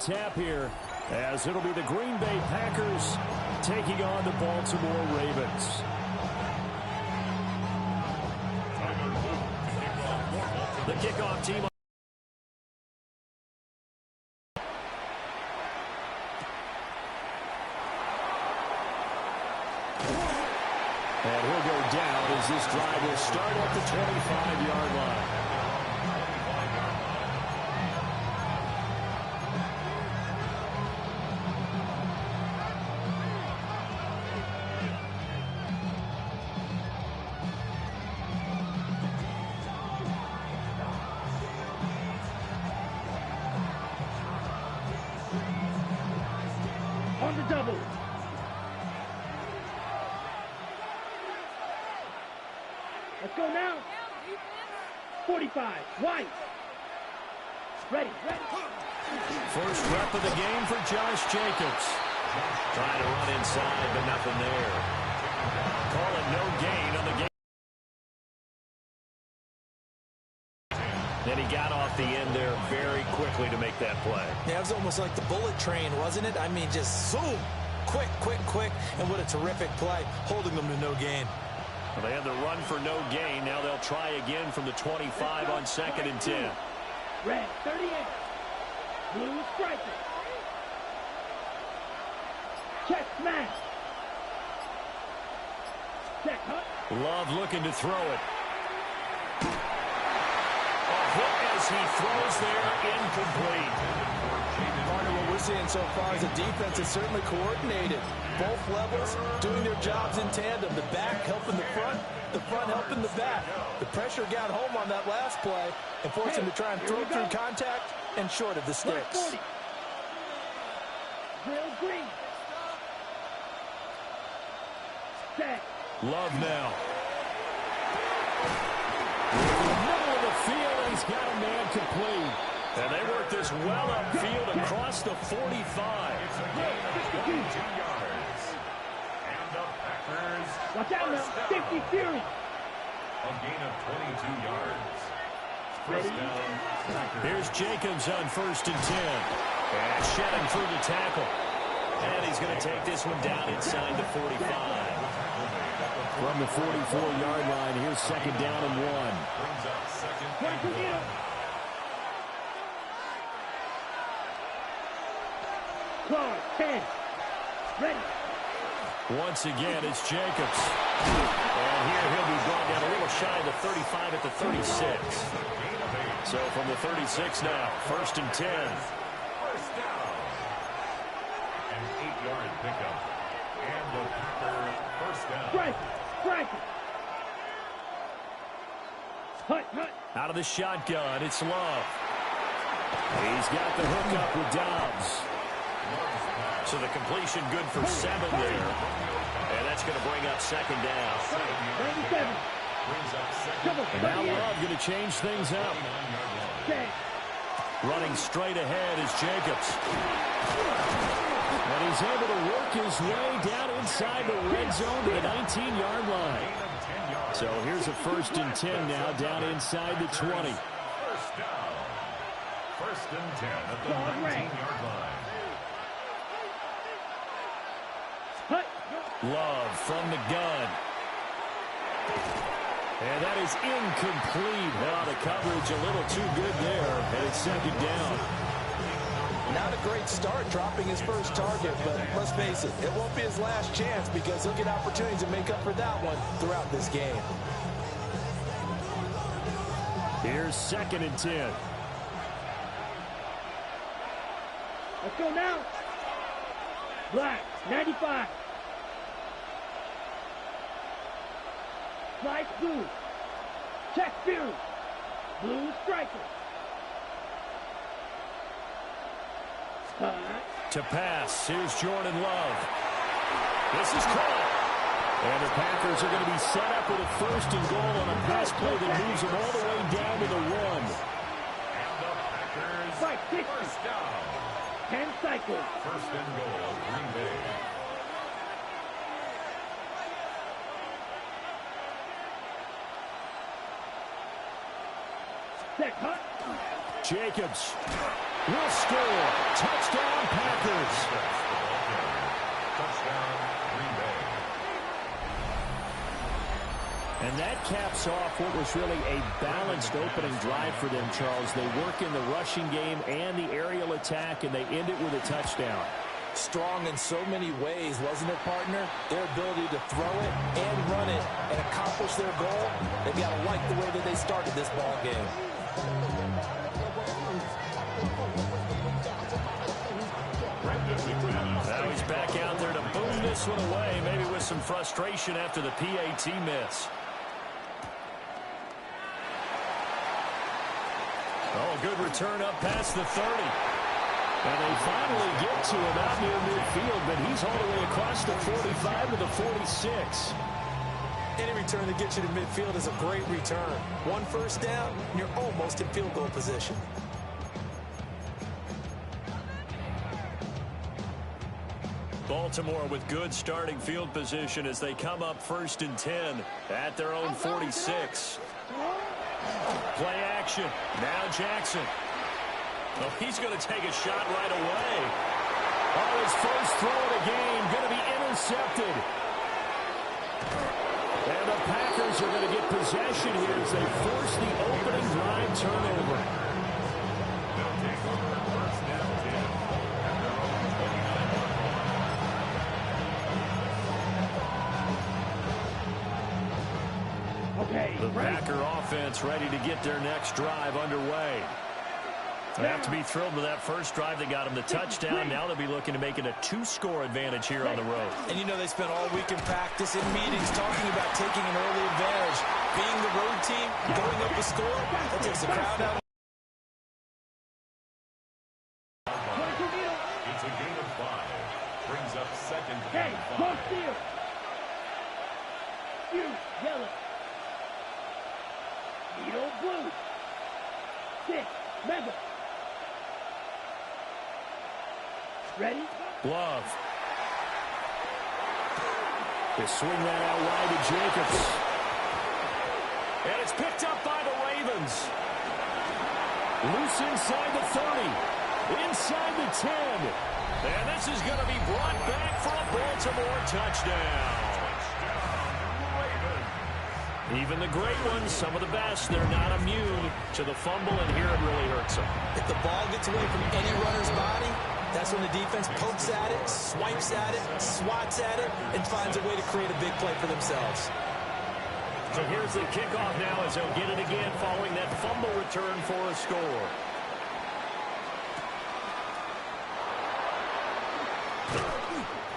tap here, as it'll be the Green Bay Packers taking on the Baltimore Ravens. The kickoff team. And he'll go down as this drive will start at the 25-yard line. On the double. Let's go now. 45. White. Ready. First rep of the game for Josh Jacobs. Trying to run inside, but nothing there. Call it no gain on the game. Then he got off the end there very quickly to make that play. Yeah, it was almost like the bullet train, wasn't it? I mean, just zoom. Quick. And what a terrific play, holding them to no gain. Well, they had the run for no gain. Now they'll try again from the 25 on 2nd and 10. Red, 38. Blue striker. Check smash. Check hut. Love looking to throw it. A hit as he throws there, incomplete. Part of what we're seeing so far is the defense is certainly coordinated. Both levels doing their jobs in tandem. The back helping the front helping the back. The pressure got home on that last play and forced him to try and throw through contact and short of the sticks. Drill green. Set. Love now. In the middle of the field, and he's got a man complete. And they work this well upfield across the 45. It's a gain of 22 yards. And the Packers. Watch out now. 50 Fury. A gain of 22 yards. First down. Packers. Here's Jacobs on 1st and 10. And shedding through the tackle. And he's going to take this one down inside the 45. From the 44-yard line, here's 2nd down and 1. Brings up 2nd and 1. Claw, 10. Ready. Once again, it's Jacobs. And here he'll be brought down a little shy of the 35 at the 36. So from the 36 now, 1st and 10. First down. An 8-yard pickup. And the Packers first down. Strike. Hut. Out of the shotgun, it's Love. He's got the hook up with Dobbs. So the completion good for 7 there. And that's going to bring up 2nd down. 97. Brings up 2nd. And now Love going to change things up. Running straight ahead is Jacobs. And he's able to work his way down inside the red zone to the 19-yard line. So here's a 1st and 10 now down inside the 20. First down. 1st and 10 at the 19-yard line. Love from the gun. And that is incomplete. Well, the coverage a little too good there. And it's 2nd down. Not a great start dropping his first target, but let's face it, it won't be his last chance because he'll get opportunities to make up for that one throughout this game. Here's 2nd and 10. Let's go now. Black, 95. Slice blue. Check Fury. Blue striker. To pass, here's Jordan Love. This is caught. And the Packers are going to be set up with a 1st and goal on a pass play that moves them all the way down to the 1. And the Packers first down. 10 cycles. 1st and goal, Green Bay. Set hut. Jacobs. will score. Touchdown, Packers. Touchdown, Green Bay. And that caps off what was really a balanced opening drive for them, Charles. They work in the rushing game and the aerial attack, and they end it with a touchdown. Strong in so many ways, wasn't it, partner? Their ability to throw it and run it and accomplish their goal. They've got to like the way that they started this ball game. Now he's back out there to boom this one away, maybe with some frustration after the PAT miss. Oh, good return up past the 30. And they finally get to him out near midfield, but he's all the way across the 45 to the 46. Any return that gets you to midfield is a great return. One first down, and you're almost in field goal position. Baltimore with good starting field position as they come up 1st and 10 at their own 46. Play action. Now Jackson. Oh, he's going to take a shot right away. Oh, his first throw of the game going to be intercepted. And the Packers are going to get possession here as they force the opening drive turnover. They'll take over first down 10 at their own 29. Okay, The Packer offense ready to get their next drive underway. They have to be thrilled with that first drive that got them the touchdown. Now they'll be looking to make it a 2-score advantage here on the road. And you know they spent all week in practice, in meetings, talking about taking an early advantage. Being the road team, going up a score, that takes the crowd out. It's a gain of 5. Brings up 2nd hey, and 5. cross field. You, yellow. Needle blue. 6, mega. Ready? Love. They swing that out wide to Jacobs. And it's picked up by the Ravens. Loose inside the 30. Inside the 10. And this is going to be brought back for a Baltimore touchdown. Even the great ones, some of the best, they're not immune to the fumble, and here it really hurts them. If the ball gets away from any runner's body, that's when the defense pokes at it, swipes at it, swats at it, and finds a way to create a big play for themselves. So here's the kickoff now as they'll get it again following that fumble return for a score.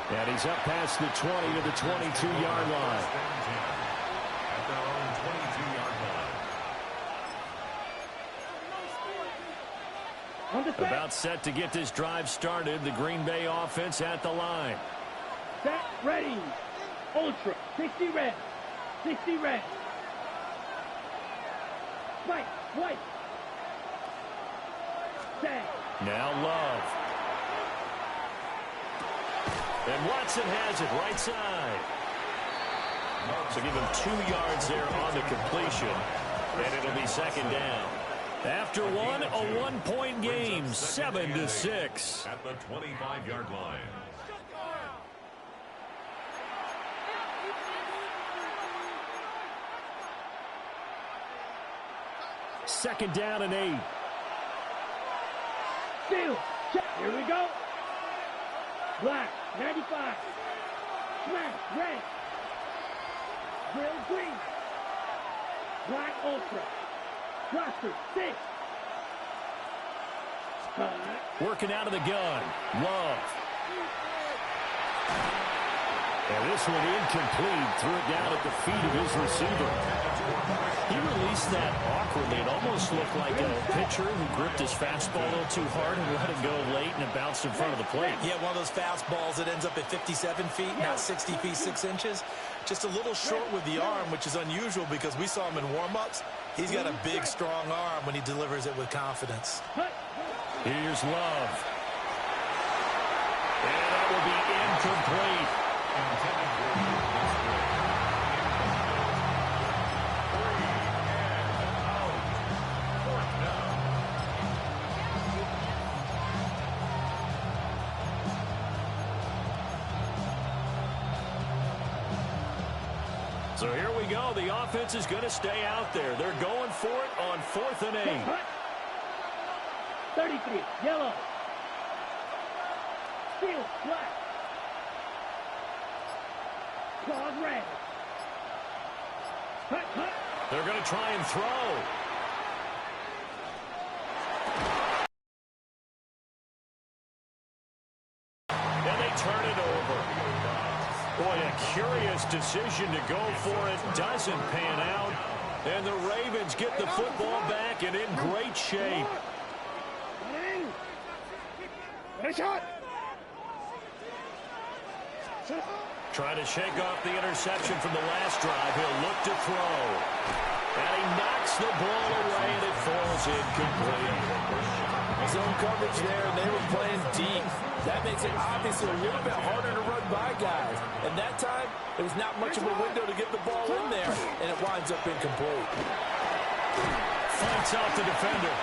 And he's up past the 20 to the 22-yard line. At their own 22-yard line. About set to get this drive started. The Green Bay offense at the line. Set, ready. Ultra, 60 red. 60 red. Spike, white. Set. Now Love. And Watson has it right side. So give him 2 yards there on the completion. And it'll be 2nd down. After one, a 1-point game, 7-6. At the 25-yard line. Second down and 8. Steal. Check. Here we go. Black, 95. Smash, red. Grill, green. Black, ultra. Cluster, 6. Working out of the gun. Love. And this one incomplete. Threw it down at the feet of his receiver. He released that awkwardly. It almost looked like a pitcher who gripped his fastball a little too hard and let it go late, and it bounced in front of the plate. Yeah, one of those fastballs that ends up at 57 feet, not 60 feet, 6 inches. Just a little short with the arm, which is unusual because we saw him in warm-ups. He's got a big, strong arm when he delivers it with confidence. Here's Love. And that will be incomplete. So here we go. The offense is going to stay out there. They're going for it on 4th and 8. 33, yellow. Field, black. Claws red. Hut. They're going to try and throw. And they turn it over. Boy, a curious decision to go for it. Doesn't pan out. And the Ravens get the football back and in great shape. Shot. Trying to shake off the interception from the last drive. He'll look to throw. And he knocks the ball away, and it falls incomplete. Zone coverage there, and they were playing deep. That makes it obviously a little bit harder to run by guys. And that time, there was not much of a window to get the ball in there, and it winds up incomplete. Fights off the defender.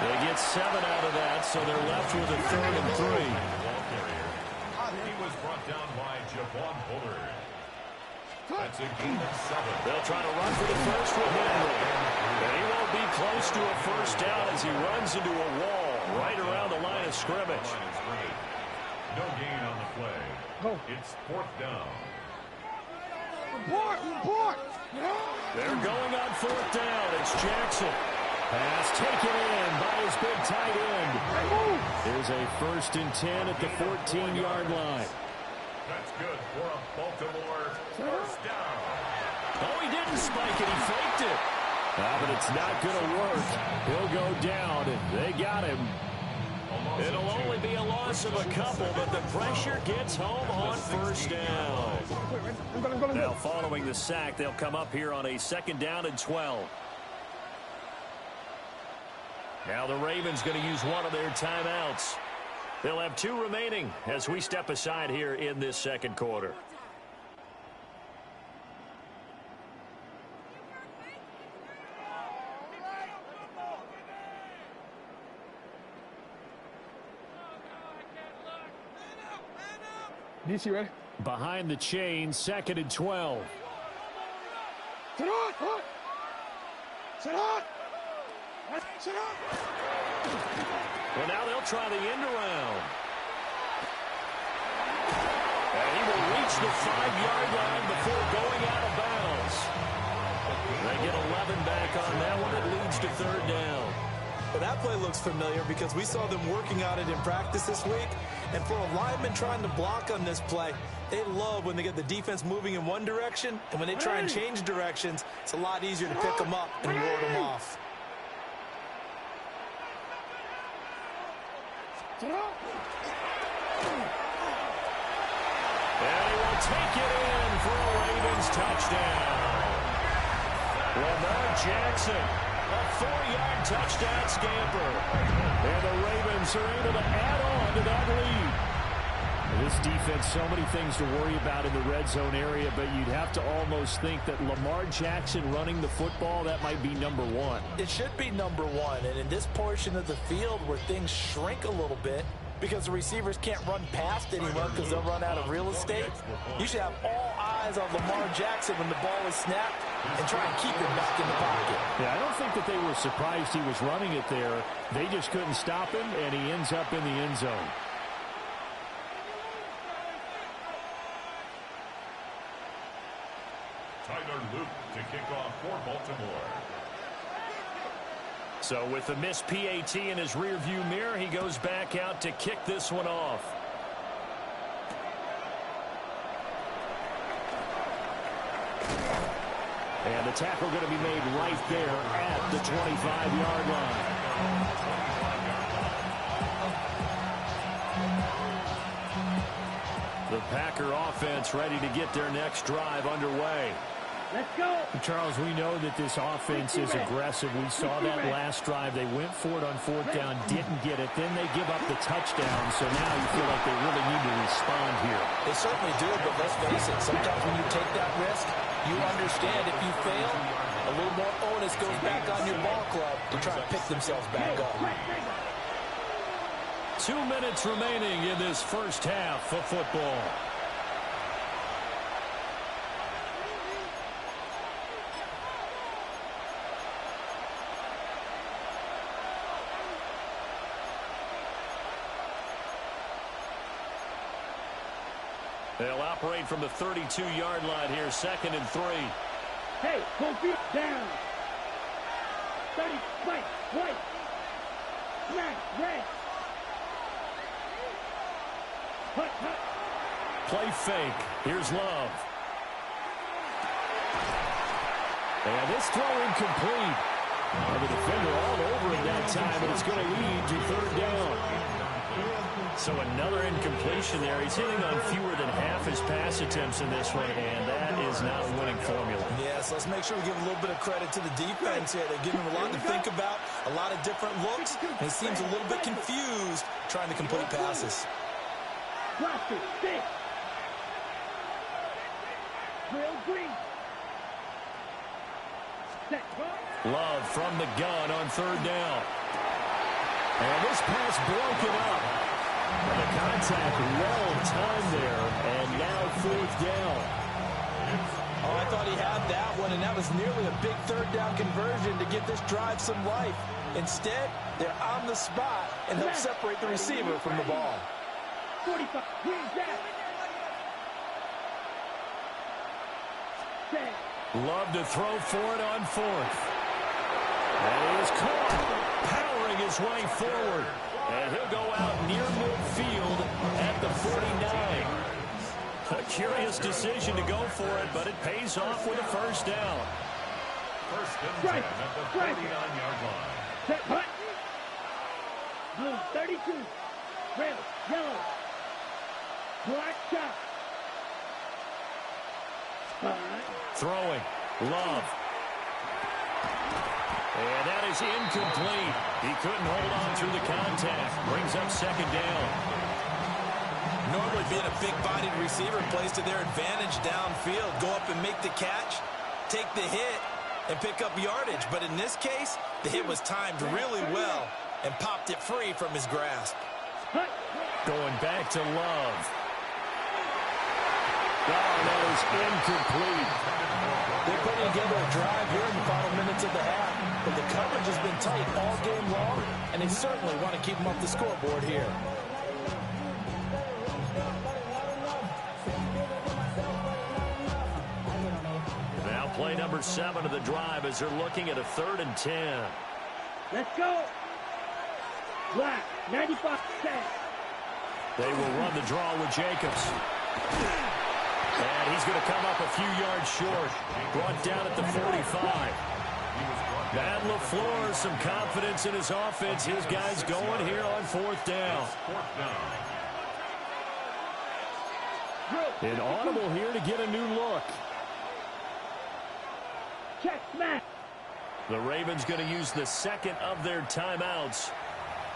They get 7 out of that, so they're left with a 3rd and 3. He was brought down by Javon Bullard. That's a gain of 7. They'll try to run for the first with Henry. And he won't be close to a first down as he runs into a wall right around the line of scrimmage. No gain on the play. It's 4th down. Report. They're going on 4th down. It's Jackson. Pass taken in by his big tight end. Here's a 1st and 10 at the 14-yard line. That's good for a Baltimore first down. Oh, he didn't spike it. He faked it. But it's not going to work. He'll go down. They got him. It'll only be a loss of a couple, but the pressure gets home on 1st down. Now, following the sack, they'll come up here on a 2nd down and 12. Now the Ravens going to use one of their timeouts. They'll have 2 remaining as we step aside here in this 2nd quarter. DC ready? Behind the chain, 2nd and 12. Sit on. Sit on. Well, now they'll try the end around. And he will reach the 5-yard line before going out of bounds. They get 11 back on that one. It leads to 3rd down. Well, that play looks familiar because we saw them working on it in practice this week. And for a lineman trying to block on this play, they love when they get the defense moving in one direction. And when they try and change directions, it's a lot easier to pick them up and ward them off. And he will take it in for a Ravens touchdown. Lamar Jackson, a 4-yard touchdown scamper. And the Ravens are able to add on to that lead. This defense, so many things to worry about in the red zone area, but you'd have to almost think that Lamar Jackson running the football, that might be number 1. It should be number 1, and in this portion of the field where things shrink a little bit because the receivers can't run past anyone because they'll run out of real estate, you should have all eyes on Lamar Jackson when the ball is snapped and try and keep him back in the pocket. Yeah, I don't think that they were surprised he was running it there. They just couldn't stop him, and he ends up in the end zone. Tyler Luke to kick off for Baltimore. So with the missed PAT in his rearview mirror, he goes back out to kick this one off. And the tackle going to be made right there at the 25-yard line. The Packer offense ready to get their next drive underway. Let's go. Charles, we know that this offense is aggressive. We saw that last drive. They went for it on 4th down, didn't get it. Then they give up the touchdown. So now you feel like they really need to respond here. They certainly do, but let's face it. Sometimes when you take that risk, you understand if you fail, a little more onus goes back on your ball club to try to pick themselves back up. 2 minutes remaining in this first half of football. They'll operate from the 32-yard line here, 2nd and 3. Hey, full feet down. 30, white. Smack, red. Hut. Play fake. Here's Love. And this throw incomplete. And the defender all over it that time, and it's going to lead to 3rd down. So another incompletion there. He's hitting on fewer than half his pass attempts in this one, and that is not a winning formula. Yes, let's make sure we give a little bit of credit to the defense here. They're giving him a lot to think about, a lot of different looks, and he seems a little bit confused trying to complete passes. Blaster, stick. Drill green. Set. Love from the gun on 3rd down. And this pass broken up. And the contact well timed there, and now 4th down. Oh, I thought he had that one, and that was nearly a big 3rd down conversion to give this drive some life. Instead, they're on the spot and help separate the receiver from the ball. 45. Here's that. Set. Love to throw for it on 4th. And he is caught, powering his way forward. And he'll go out near midfield at the 49. A curious decision to go for it, but it pays off with a 1st down. 1st and 10 at the 49-yard line. Set, hut. Blue, 32. Red, yellow. Black shot. 5. Throwing. Love. And that is incomplete. He couldn't hold on through the contact. Brings up 2nd down. Normally being a big-bodied receiver plays to their advantage downfield. Go up and make the catch, take the hit, and pick up yardage. But in this case, the hit was timed really well and popped it free from his grasp. Going back to Love. Oh, that is incomplete. They're putting together a drive here in the final minutes of the half, but the coverage has been tight all game long, and they certainly want to keep them off the scoreboard here. Now play number 7 of the drive as they're looking at a 3rd and 10. Let's go. Black, 95 cents. They will run the draw with Jacobs. And he's going to come up a few yards short. Brought down at the 45. Matt LaFleur, some confidence in his offense. His guys going here on 4th down. An audible here to get a new look. Check, smack. The Ravens going to use the 2nd of their timeouts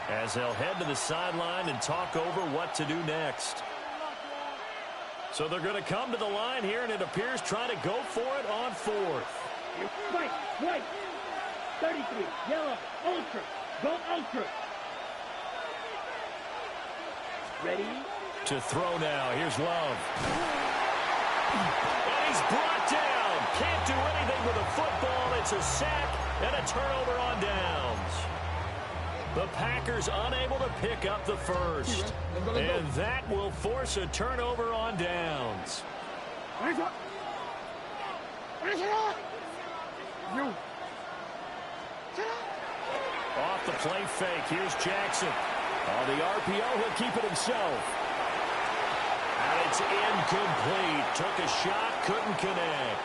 as they'll head to the sideline and talk over what to do next. So they're going to come to the line here, and it appears trying to go for it on 4th. White, 33, yellow, ultra, go ultra. Ready? To throw now, here's Love. And he's brought down. Can't do anything with a football. It's a sack and a turnover on downs. The Packers unable to pick up the 1st. And that will force a turnover on downs. Off the play fake, here's Jackson. On the RPO, he'll keep it himself. And it's incomplete. Took a shot, couldn't connect.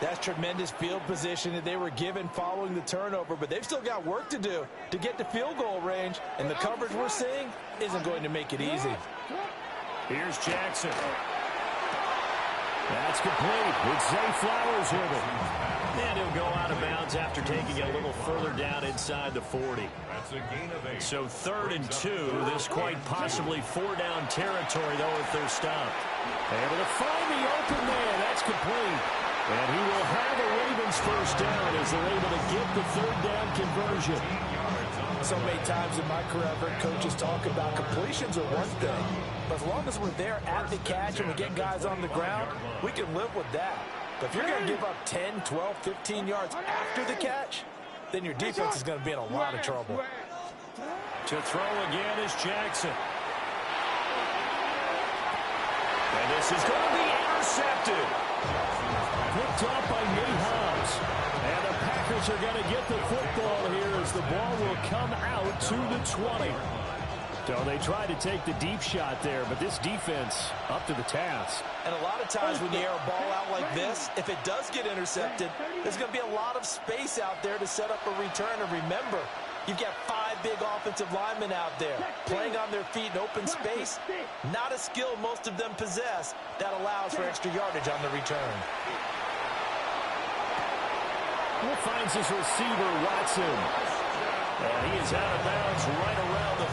That's tremendous field position that they were given following the turnover, but they've still got work to do to get to field goal range, and the coverage we're seeing isn't going to make it easy. Here's Jackson. That's complete. It's Zay Flowers with it. And he'll go out of bounds after taking it a little further down inside the 40. That's a gain of 8. So 3rd and 2. This quite possibly 4-down territory, though, if they're stopped. Able to find the open man. That's complete. And he will have a Ravens 1st down as they're able to get the 3rd down conversion. So many times in my career, I've heard coaches talk about completions are one thing. But as long as we're there at the catch and we get guys on the ground, we can live with that. But if you're going to give up 10, 12, 15 yards after the catch, then your defense is going to be in a lot of trouble. To throw again is Jackson. And this is going to be intercepted. Picked off by Nate Hobbs. And the Packers are going to get the football here as the ball will come out to the 20. So they tried to take the deep shot there, but this defense up to the task. And a lot of times when you air a ball out like this, if it does get intercepted, there's going to be a lot of space out there to set up a return. And remember, you've got 5 big offensive linemen out there playing on their feet in open space. Not a skill most of them possess that allows for extra yardage on the return. Finds his receiver, Watson. And he is out of bounds right around the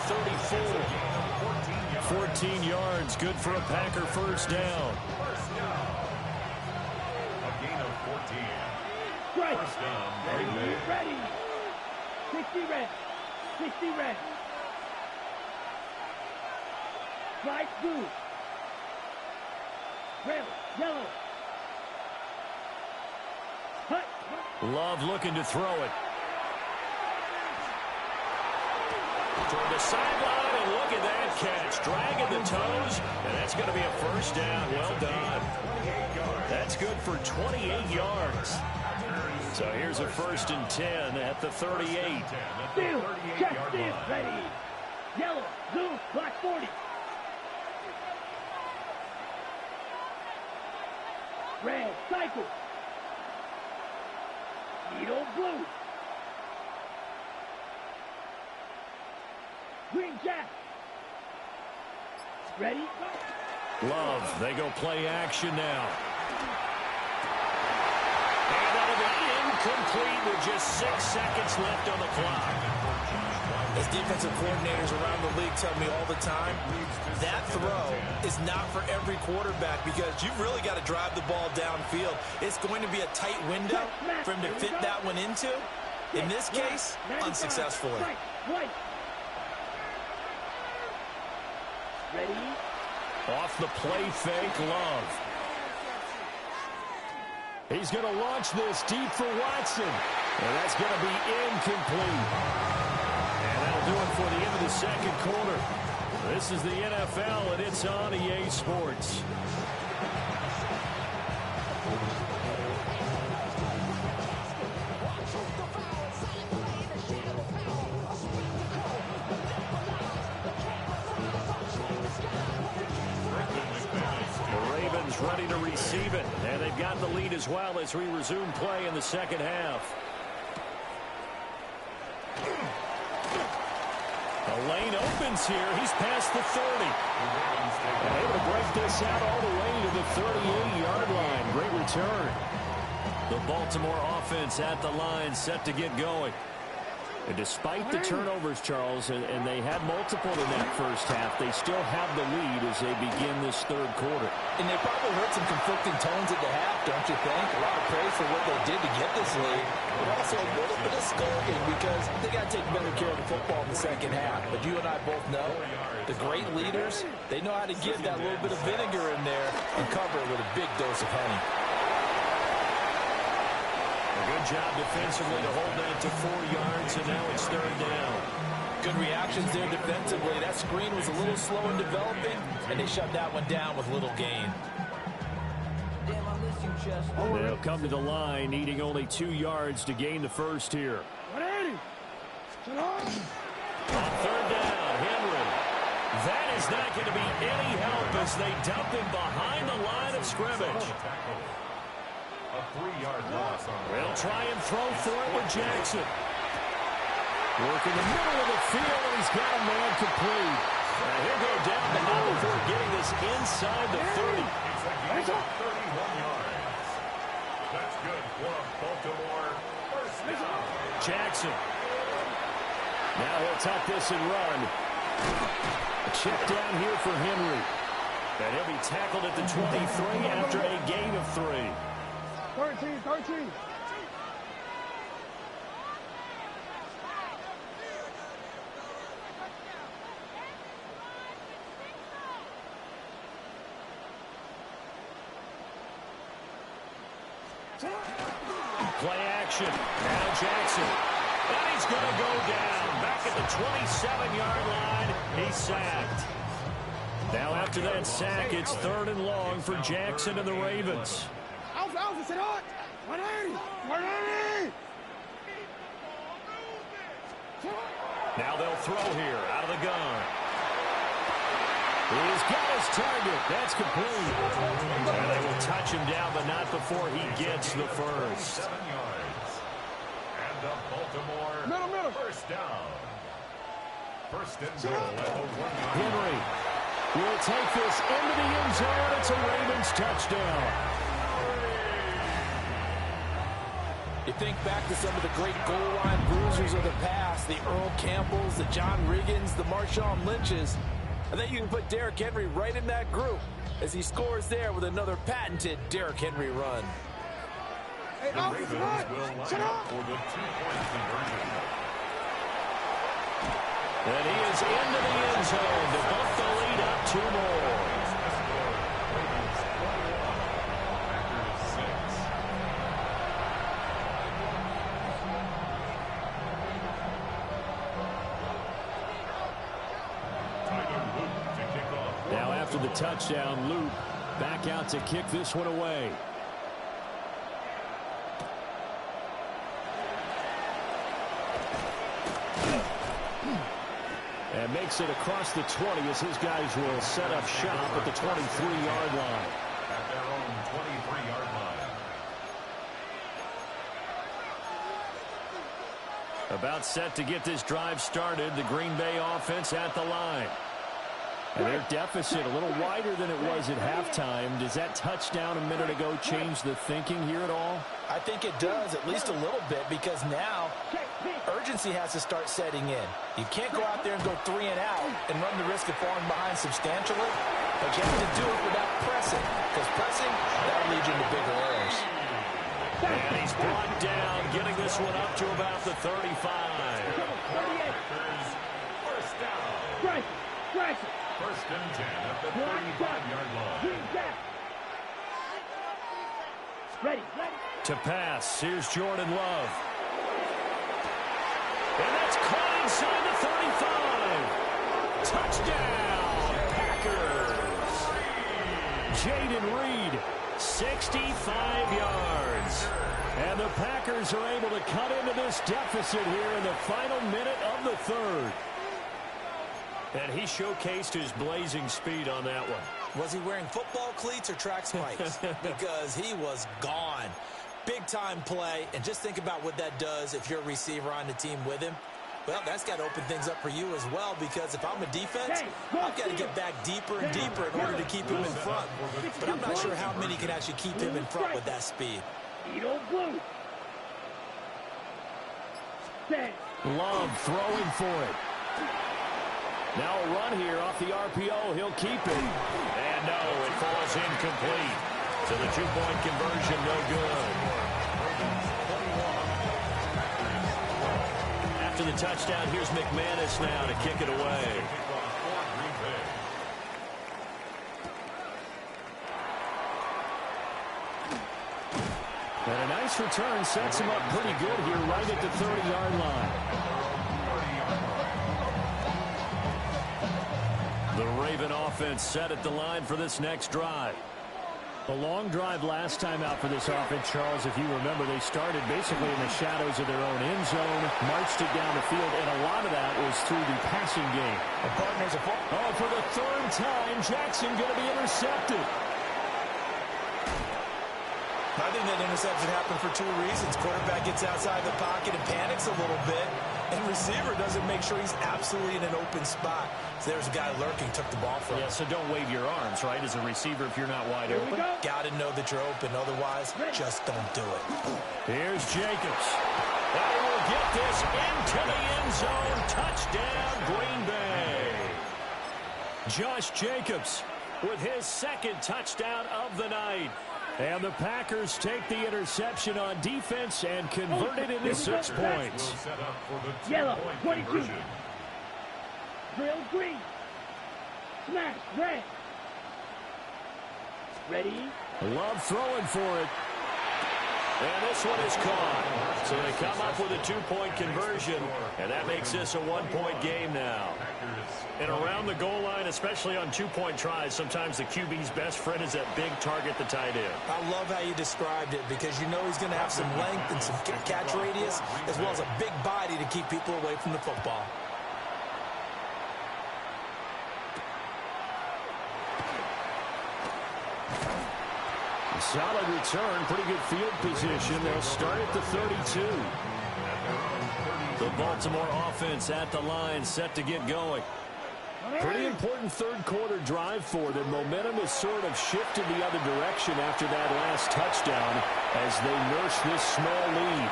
34. 14 yards, good for a Packer first down. A gain of 14. Right. First down. Ready. 60 red. 60 red. Right blue. Red. Yellow. Hut. Love looking to throw it. Toward the sideline, and look at that catch. Dragging the toes, and that's going to be a first down. Well done. That's good for 28 yards. So here's a 1st and 10 at the 38. Still. Check still. Ready. Yellow. Blue. Black 40. Red. Cycle. Needle blue. Green jack. Ready? Love, they go play action now. And that'll be incomplete with just 6 seconds left on the clock. As defensive coordinators around the league tell me all the time, that throw is not for every quarterback because you've really got to drive the ball downfield. It's going to be a tight window for him to fit that one into. In this case, unsuccessfully. Ready? Off the play fake, Love. He's going to launch this deep for Watson. And that's going to be incomplete. And that'll do it for the end of the second quarter. This is the NFL, and it's on EA Sports. Ready to receive it, and they've got the lead as well as we resume play in the second half. The lane opens here. He's past the 30. And able to break this out all the way to the 38-yard line. Great return. The Baltimore offense at the line, set to get going. And despite the turnovers, Charles, and they had multiple in that first half, they still have the lead as they begin this third quarter. And they probably heard some conflicting tones at the half, don't you think? A lot of praise for what they did to get this lead, but also a little bit of scolding because they got to take better care of the football in the second half. But you and I both know the great leaders, they know how to get that little bit of vinegar in there and cover it with a big dose of honey. Good job defensively to hold that to 4 yards, and now it's third down. Good reactions there defensively. That screen was a little slow in developing, and they shut that one down with little gain. They'll come to the line, needing only 2 yards to gain the first here. Ready? On third down, Henry. That is not going to be any help as they dump him behind the line of scrimmage. A 3-yard loss on the They'll try and throw for it with Jackson. Work in the middle of the field, and he's got a man complete. He'll go down the middle before getting this inside the 30. It's a gain of 31 yards. That's good for a Baltimore first down. Jackson. Now he'll tuck this and run. A check down here for Henry. And he'll be tackled at the 23 after a gain of 3. 13. Play action. Now Jackson. And he's going to go down. Back at the 27-yard line. He's sacked. Now after that sack, it's 3rd and long for Jackson and the Ravens. Now they'll throw here out of the gun. He's got his target. That's complete. And they will touch him down, but not before he gets the first. 7 yards. And the Baltimore first down. First and goal at the 1-yard line. Henry will take this into the end zone. It's a Ravens touchdown. You think back to some of the great goal line bruisers of the past, the Earl Campbells, the John Riggins, the Marshawn Lynches. I think you can put Derrick Henry right in that group as he scores there with another patented Derrick Henry run. The Ravens will line up for the 2-point conversion. And he is into the end zone to bump the lead up 2 more. Now after the touchdown, Luke back out to kick this one away. And makes it across the 20 as his guys will set up shop at the 23-yard line. At their own 23-yard line. About set to get this drive started, the Green Bay offense at the line. And their deficit a little wider than it was at halftime. Does that touchdown a minute ago change the thinking here at all? I think it does, at least a little bit, because now urgency has to start setting in. You can't go out there and go 3 and out and run the risk of falling behind substantially, but you have to do it without pressing, because pressing, that'll lead you into bigger errors. And he's brought down, getting this one up to about the 35. First down. First and 10 at the 35-yard line. Ready. To pass, here's Jordan Love. And that's caught inside the 35. Touchdown, Packers. Jaden Reed, 65 yards. And the Packers are able to cut into this deficit here in the final minute of the 3rd. And he showcased his blazing speed on that one. Was he wearing football cleats or track spikes? Because he was gone. Big-time play, and just think about what that does if you're a receiver on the team with him. Well, that's got to open things up for you as well, because if I'm a defense, I've got to get back deeper and deeper in order to keep him in front. But I'm not sure how many can actually keep him in front with that speed. Love throwing for it. Now a run here off the RPO. He'll keep it. And no, it falls incomplete. So the 2-point conversion, no good. After the touchdown, here's McManus now to kick it away. And a nice return sets him up pretty good here right at the 30-yard line. The Raven offense set at the line for this next drive. A long drive last time out for this offense, Charles. If you remember, they started basically in the shadows of their own end zone, marched it down the field, and a lot of that was through the passing game. Oh, for the 3rd time, Jackson going to be intercepted. I think that interception happened for 2 reasons. Quarterback gets outside the pocket and panics a little bit, and receiver doesn't make sure he's absolutely in an open spot. So there's a guy lurking, took the ball from him. Yeah, so don't wave your arms, right, as a receiver if you're not wide open. Got to know that you're open. Otherwise, just don't do it. Here's Jacobs. They will get this into the end zone. Touchdown, Green Bay. Josh Jacobs with his 2nd touchdown of the night. And the Packers take the interception on defense and convert it into 6 points. Yellow, 22. Drill green. Smash, red. Ready? Love throwing for it. And this one is caught. So they come up with a 2-point conversion, and that makes this a 1-point game now. And around the goal line, especially on two-point tries, sometimes the QB's best friend is that big target, the tight end. I love how you described it because you know he's going to have some length and some catch radius as well as a big body to keep people away from the football. Solid return, pretty good field position. They'll start at the 32. The Baltimore offense at the line, set to get going. Pretty important third-quarter drive for them. Momentum has sort of shifted the other direction after that last touchdown as they nurse this small lead.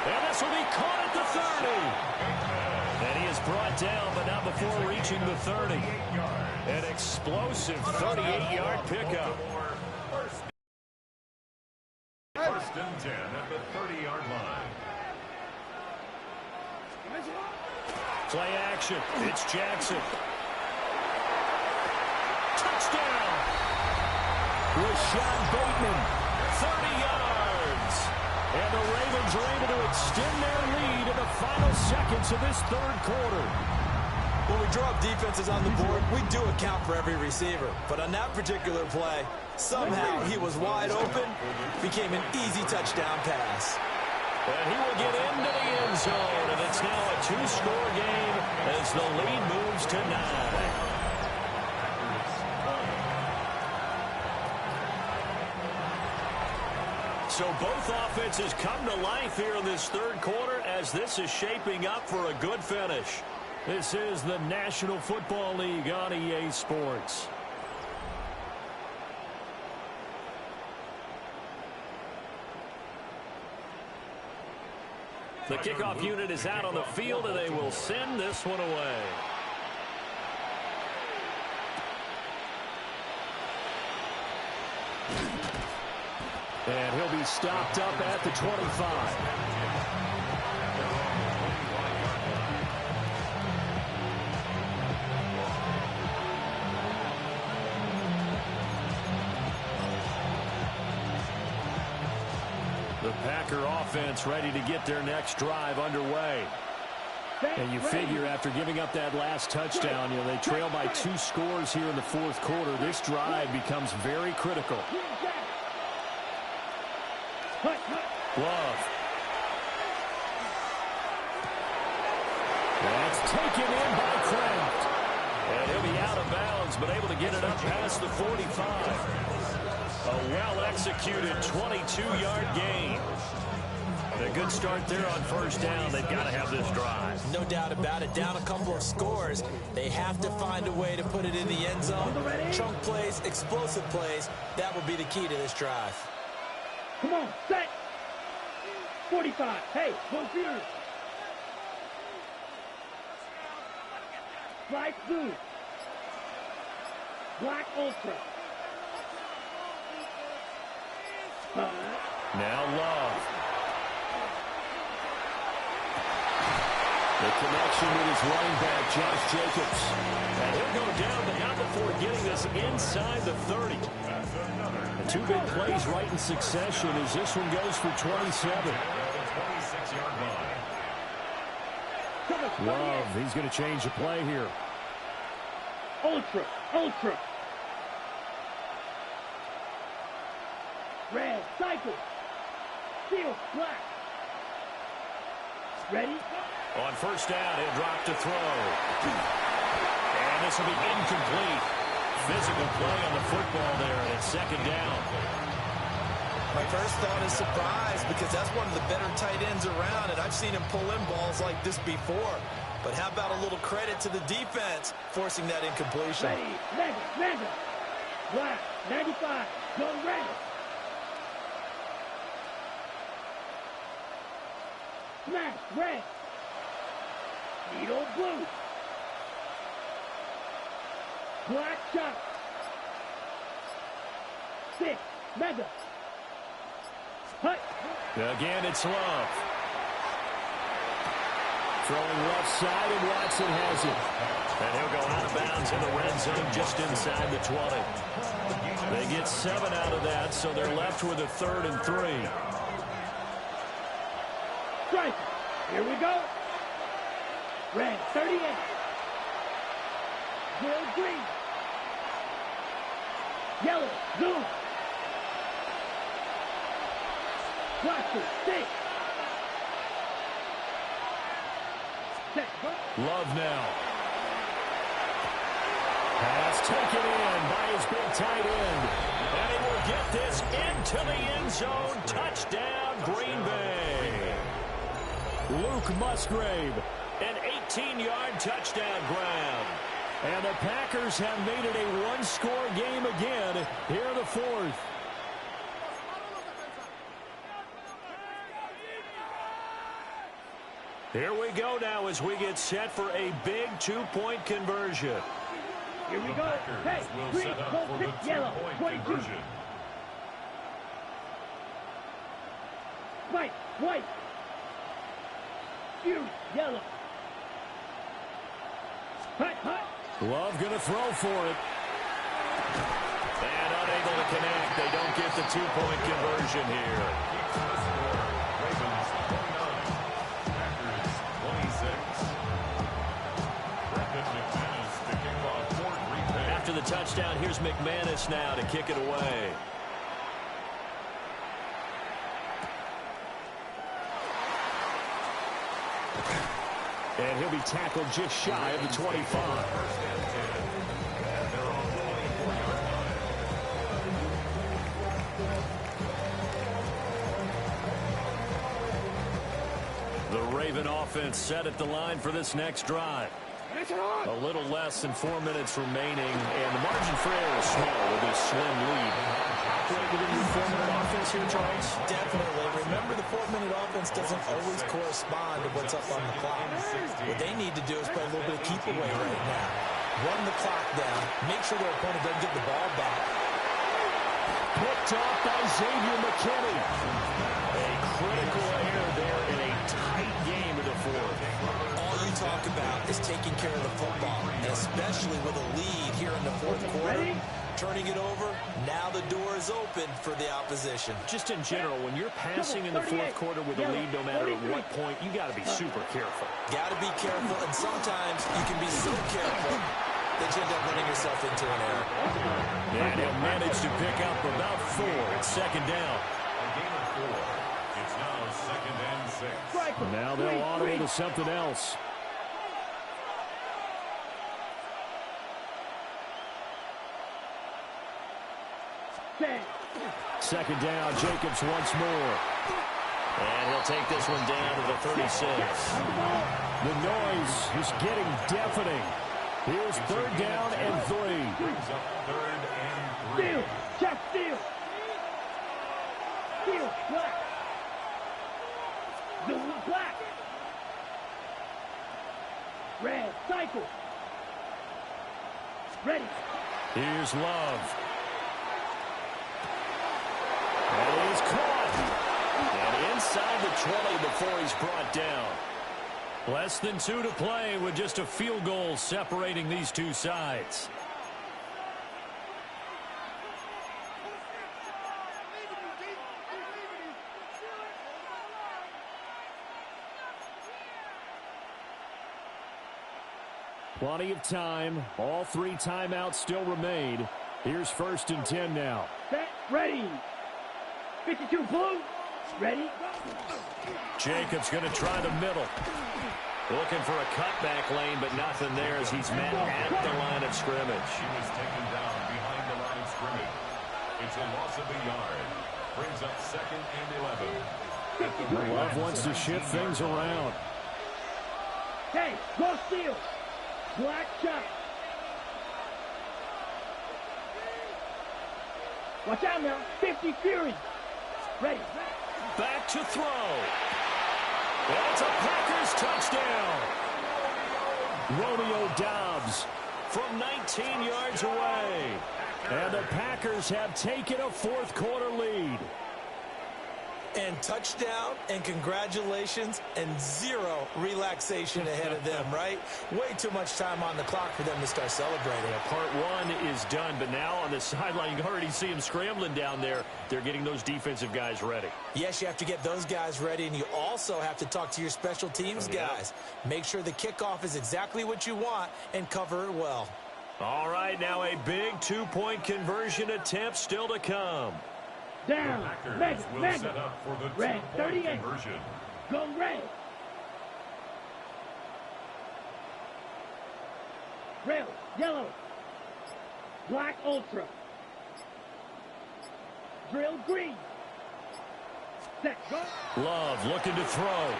And this will be caught at the 30. And he is brought down, but not before reaching the 30. An explosive 38-yard pickup. First and 10 at the 30-yard line. Play action. It's Jackson. Touchdown! Rashad Bateman, 30 yards. And the Ravens are able to extend their lead in the final seconds of this third quarter. When we draw up defenses on the board, we do account for every receiver. But on that particular play, somehow he was wide open, became an easy touchdown pass. And he will get into the end zone, and it's now a two-score game as the lead moves to 9. So both offenses come to life here in this third quarter as this is shaping up for a good finish. This is the National Football League on EA Sports. The kickoff unit is out on the field, and they will send this one away. And he'll be stopped up at the 25. The Packer offense ready to get their next drive underway. And you figure after giving up that last touchdown, they trail by 2 scores here in the fourth quarter. This drive becomes very critical. Love. That's taken in by Kraft. And he'll be out of bounds, but able to get it up past the 45. A well-executed 22-yard gain. A good start there on first down. They've got to have this drive. No doubt about it. Down a couple of scores. They have to find a way to put it in the end zone. Chunk plays, explosive plays. That will be the key to this drive. Come on, set. 45. Hey, go Fears. Black Blue. Black Ultra. Now Love. The connection with his running back, Josh Jacobs. And he'll go down, but not before getting us inside the 30. And 2 big plays right in succession as this one goes for 27. Love, he's going to change the play here. Ultra, Ultra. Red, cycle. Steel, black. Ready? On first down, he'll drop to throw. And this will be incomplete. Physical play on the football there, and it's second down. My first thought is surprise because that's one of the better tight ends around, and I've seen him pull in balls like this before. But how about a little credit to the defense forcing that incompletion? Ready, mega. Black, 95, go red. Smash, red. Needle blue. Black shot. 6, mega. Hut. Again, it's Love. Throwing left side, and Watson has it. And he'll go out of bounds in the red zone just inside the 20. They get 7 out of that, so they're left with a 3rd and 3. Strike. Here we go. Red, 38. Will green. Yellow, blue. Black, 6. Set. Love now. Pass taken in by his big tight end. And he will get this into the end zone. Touchdown, Green Bay. Luke Musgrave, an 18-yard touchdown grab. And the Packers have made it a one-score game again here in the fourth. Here we go now as we get set for a big two-point conversion. Here we go. Hey, green, gold, pick, yellow, 22. White, white. Fury, yellow. Hot, hot. Love going to throw for it. And unable to connect. They don't get the two-point conversion here. Ravens 29, Packers 26. Brendan McManus to kick off for Green Bay. After the touchdown, here's McManus now to kick it away. And he'll be tackled just shy of the 25. The Raven offense set at the line for this next drive. A little less than 4 minutes remaining, and the margin for error is small with this slim lead. Within your 4-minute offense here, Charles? Definitely. Remember, the 4-minute offense doesn't always correspond to what's up on the clock. What they need to do is play a little bit of keep away right now. Run the clock down. Make sure their opponent doesn't get the ball back. Picked off by Xavier McKinney. A critical error there in a tight game in the fourth. All you talk about is taking care of the football, and especially with a lead here in the fourth quarter. Ready? Turning it over, now the door is open for the opposition. Just in general, when you're passing in the fourth quarter with a lead, no matter at what point, you got to be super careful. Got to be careful, and sometimes you can be so careful that you end up running yourself into an error. And he'll manage to pick up about 4. It's second down. A gain of 4. It's now 2nd and 6. Now they'll audible to something else. Second down, Jacobs once more. And he'll take this one down to the 36. The noise is getting deafening. Here's 3rd down and 3. Brings up 3rd and 3. Steal, check, steal. Steal, black. Blue, black. Red, cycle. Ready. Here's Love. And he's caught. And inside the 20 before he's brought down. Less than 2 to play with just a field goal separating these two sides. Plenty of time. All 3 timeouts still remain. Here's 1st and 10 now. Set, ready. 52 blue. Ready. Jacobs going to try the middle. Looking for a cutback lane, but nothing there as he's met at the line of scrimmage. He was taken down behind the line of scrimmage. It's a loss of a yard. Brings up 2nd and 11. Love wants to shift things around. Hey, go steal. Black shot. Watch out now. 50 Fury. Ready. Back to throw. And it's a Packers touchdown. Romeo Doubs from 19 yards away. And the Packers have taken a fourth quarter lead. And touchdown, and congratulations, and zero relaxation ahead of them, right? Way too much time on the clock for them to start celebrating. Part one is done, but now on the sideline, you can already see them scrambling down there. They're getting those defensive guys ready. Yes, you have to get those guys ready, and you also have to talk to your special teams guys. Make sure the kickoff is exactly what you want and cover it well. All right, now a big two-point conversion attempt still to come. Down. Packers will set up for the Red, two-point 38. conversion. Go red. Red, yellow. Black ultra. Drill green. Set, go. Love looking to throw.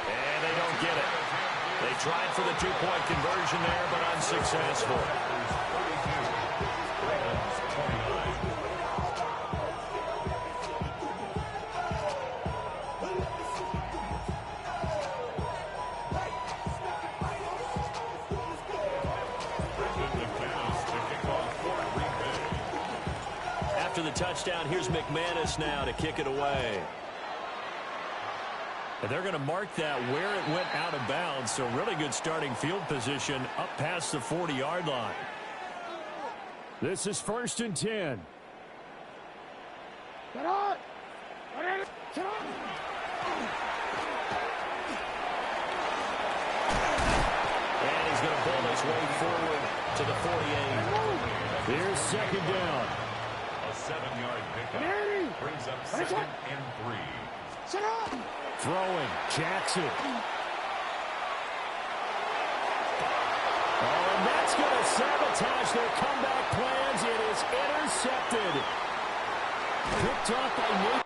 And they don't get it. They tried for the two-point conversion there, but unsuccessful. After the touchdown, here's McManus now to kick it away. And they're going to mark that where it went out of bounds, so really good starting field position up past the 40-yard line. This is 1st and 10. Get on. Get on. And he's going to pull his way forward to the 48. Here's 2nd down. A 7-yard pickup brings up 2nd and 3. Sit up. Throwing, Jackson. Oh, and that's going to sabotage their comeback plans. It is intercepted. Picked off by Nate.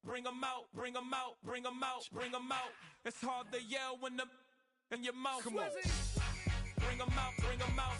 Bring 'em out, bring 'em out, bring 'em out, bring 'em out. It's hard to yell when the in your mouth. Come on. Bring 'em out, bring 'em out,